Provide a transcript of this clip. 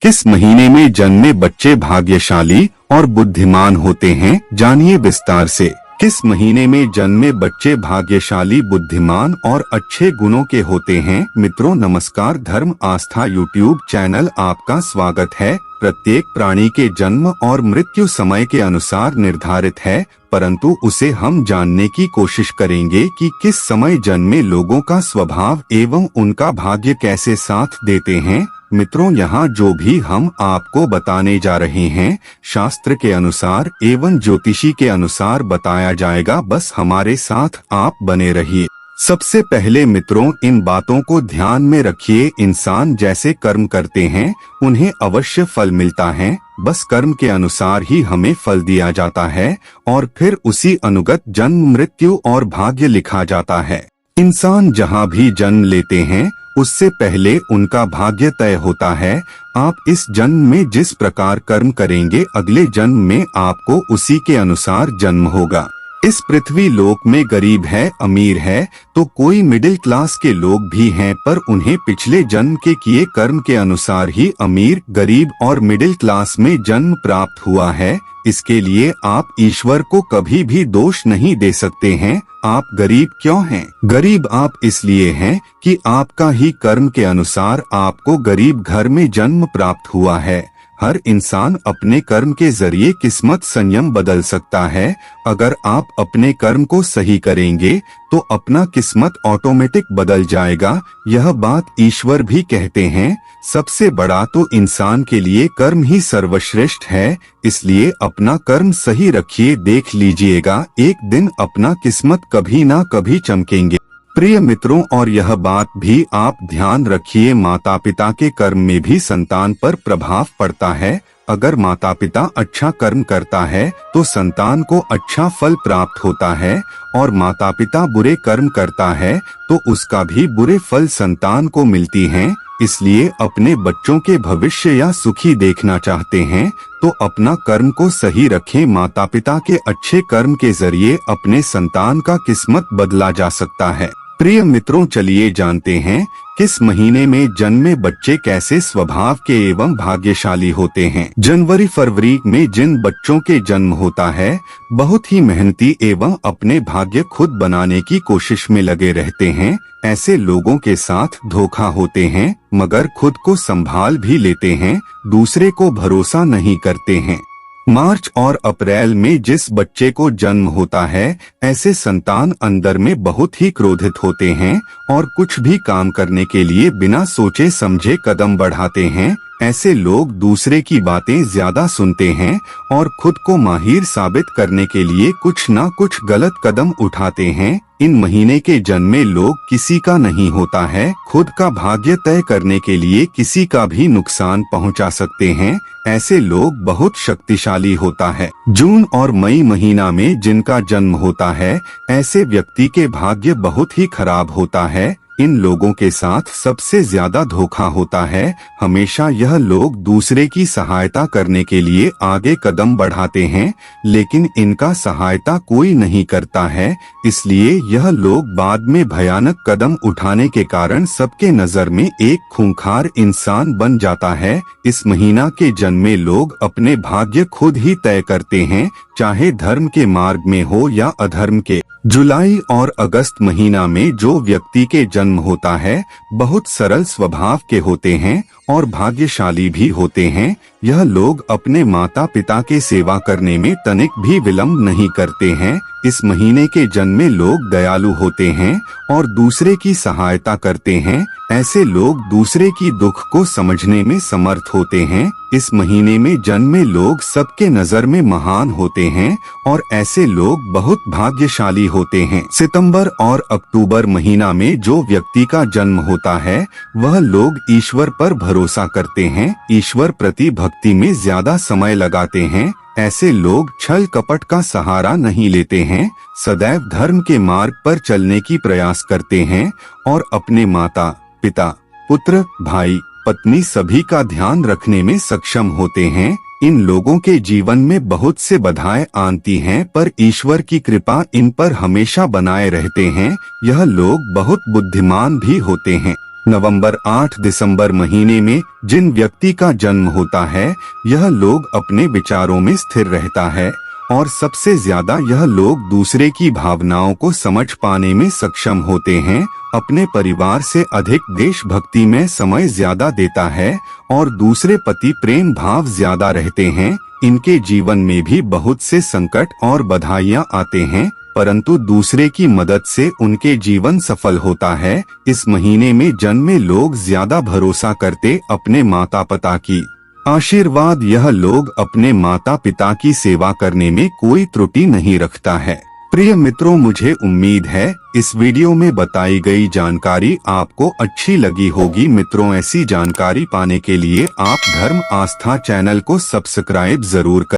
किस महीने में जन्मे बच्चे भाग्यशाली और बुद्धिमान होते हैं, जानिए विस्तार से। किस महीने में जन्मे बच्चे भाग्यशाली, बुद्धिमान और अच्छे गुणों के होते हैं? मित्रों नमस्कार, धर्म आस्था यूट्यूब चैनल आपका स्वागत है। प्रत्येक प्राणी के जन्म और मृत्यु समय के अनुसार निर्धारित है, परंतु उसे हम जानने की कोशिश करेंगे कि किस समय जन्मे लोगों का स्वभाव एवं उनका भाग्य कैसे साथ देते हैं। मित्रों, यहाँ जो भी हम आपको बताने जा रहे हैं शास्त्र के अनुसार एवं ज्योतिषी के अनुसार बताया जाएगा, बस हमारे साथ आप बने रहिए। सबसे पहले मित्रों, इन बातों को ध्यान में रखिए। इंसान जैसे कर्म करते हैं उन्हें अवश्य फल मिलता है, बस कर्म के अनुसार ही हमें फल दिया जाता है और फिर उसी अनुगत जन्म, मृत्यु और भाग्य लिखा जाता है। इंसान जहाँ भी जन्म लेते हैं उससे पहले उनका भाग्य तय होता है। आप इस जन्म में जिस प्रकार कर्म करेंगे, अगले जन्म में आपको उसी के अनुसार जन्म होगा। इस पृथ्वी लोक में गरीब है, अमीर है, तो कोई मिडिल क्लास के लोग भी हैं, पर उन्हें पिछले जन्म के किए कर्म के अनुसार ही अमीर, गरीब और मिडिल क्लास में जन्म प्राप्त हुआ है। इसके लिए आप ईश्वर को कभी भी दोष नहीं दे सकते हैं। आप गरीब क्यों हैं? गरीब आप इसलिए हैं कि आपका ही कर्म के अनुसार आपको गरीब घर में जन्म प्राप्त हुआ है। हर इंसान अपने कर्म के जरिए किस्मत संयम बदल सकता है। अगर आप अपने कर्म को सही करेंगे तो अपना किस्मत ऑटोमेटिक बदल जाएगा। यह बात ईश्वर भी कहते हैं। सबसे बड़ा तो इंसान के लिए कर्म ही सर्वश्रेष्ठ है, इसलिए अपना कर्म सही रखिए। देख लीजिएगा, एक दिन अपना किस्मत कभी ना कभी चमकेंगे। प्रिय मित्रों, और यह बात भी आप ध्यान रखिए, माता पिता के कर्म में भी संतान पर प्रभाव पड़ता है। अगर माता पिता अच्छा कर्म करता है तो संतान को अच्छा फल प्राप्त होता है, और माता पिता बुरे कर्म करता है तो उसका भी बुरे फल संतान को मिलती हैं। इसलिए अपने बच्चों के भविष्य या सुखी देखना चाहते हैं तो अपना कर्म को सही रखें। माता पिता के अच्छे कर्म के जरिए अपने संतान का किस्मत बदला जा सकता है। प्रिय मित्रों, चलिए जानते हैं किस महीने में जन्मे बच्चे कैसे स्वभाव के एवं भाग्यशाली होते हैं। जनवरी फरवरी में जिन बच्चों के जन्म होता है बहुत ही मेहनती एवं अपने भाग्य खुद बनाने की कोशिश में लगे रहते हैं। ऐसे लोगों के साथ धोखा होते हैं, मगर खुद को संभाल भी लेते हैं, दूसरे को भरोसा नहीं करते हैं। मार्च और अप्रैल में जिस बच्चे को जन्म होता है ऐसे संतान अंदर में बहुत ही क्रोधित होते हैं और कुछ भी काम करने के लिए बिना सोचे समझे कदम बढ़ाते हैं। ऐसे लोग दूसरे की बातें ज्यादा सुनते हैं और खुद को माहिर साबित करने के लिए कुछ ना कुछ गलत कदम उठाते हैं। इन महीने के जन्मे लोग किसी का नहीं होता है, खुद का भाग्य तय करने के लिए किसी का भी नुकसान पहुंचा सकते हैं। ऐसे लोग बहुत शक्तिशाली होता है। जून और मई महीना में जिनका जन्म होता है ऐसे व्यक्ति के भाग्य बहुत ही खराब होता है। इन लोगों के साथ सबसे ज्यादा धोखा होता है। हमेशा यह लोग दूसरे की सहायता करने के लिए आगे कदम बढ़ाते हैं, लेकिन इनका सहायता कोई नहीं करता है। इसलिए यह लोग बाद में भयानक कदम उठाने के कारण सबके नजर में एक खूंखार इंसान बन जाता है। इस महीना के जन्मे लोग अपने भाग्य खुद ही तय करते हैं, चाहे धर्म के मार्ग में हो या अधर्म के। जुलाई और अगस्त महीना में जो व्यक्ति के जन्म होता है बहुत सरल स्वभाव के होते हैं और भाग्यशाली भी होते हैं। यह लोग अपने माता पिता के सेवा करने में तनिक भी विलंब नहीं करते हैं। इस महीने के जन्मे लोग दयालु होते हैं और दूसरे की सहायता करते हैं। ऐसे लोग दूसरे की दुख को समझने में समर्थ होते हैं। इस महीने में जन्मे लोग सबके नजर में महान होते हैं और ऐसे लोग बहुत भाग्यशाली होते हैं। सितंबर और अक्टूबर महीना में जो व्यक्ति का जन्म होता है वह लोग ईश्वर पर भरोसा करते हैं, ईश्वर प्रति भक्ति में ज्यादा समय लगाते हैं। ऐसे लोग छल कपट का सहारा नहीं लेते हैं, सदैव धर्म के मार्ग पर चलने की प्रयास करते हैं और अपने माता पिता, पुत्र, भाई, पत्नी सभी का ध्यान रखने में सक्षम होते हैं। इन लोगों के जीवन में बहुत से बाधाएं आती हैं, पर ईश्वर की कृपा इन पर हमेशा बनाए रहते हैं। यह लोग बहुत बुद्धिमान भी होते हैं। नवंबर 8 दिसंबर महीने में जिन व्यक्ति का जन्म होता है, यह लोग अपने विचारों में स्थिर रहता है और सबसे ज्यादा यह लोग दूसरे की भावनाओं को समझ पाने में सक्षम होते हैं, अपने परिवार से अधिक देशभक्ति में समय ज्यादा देता है और दूसरे प्रति प्रेम भाव ज्यादा रहते हैं। इनके जीवन में भी बहुत से संकट और बधाइयां आते हैं, परंतु दूसरे की मदद से उनके जीवन सफल होता है। इस महीने में जन्मे लोग ज्यादा भरोसा करते अपने माता पिता की आशीर्वाद। यह लोग अपने माता पिता की सेवा करने में कोई त्रुटि नहीं रखता है। प्रिय मित्रों, मुझे उम्मीद है इस वीडियो में बताई गई जानकारी आपको अच्छी लगी होगी। मित्रों, ऐसी जानकारी पाने के लिए आप धर्म आस्था चैनल को सब्सक्राइब जरूर करें।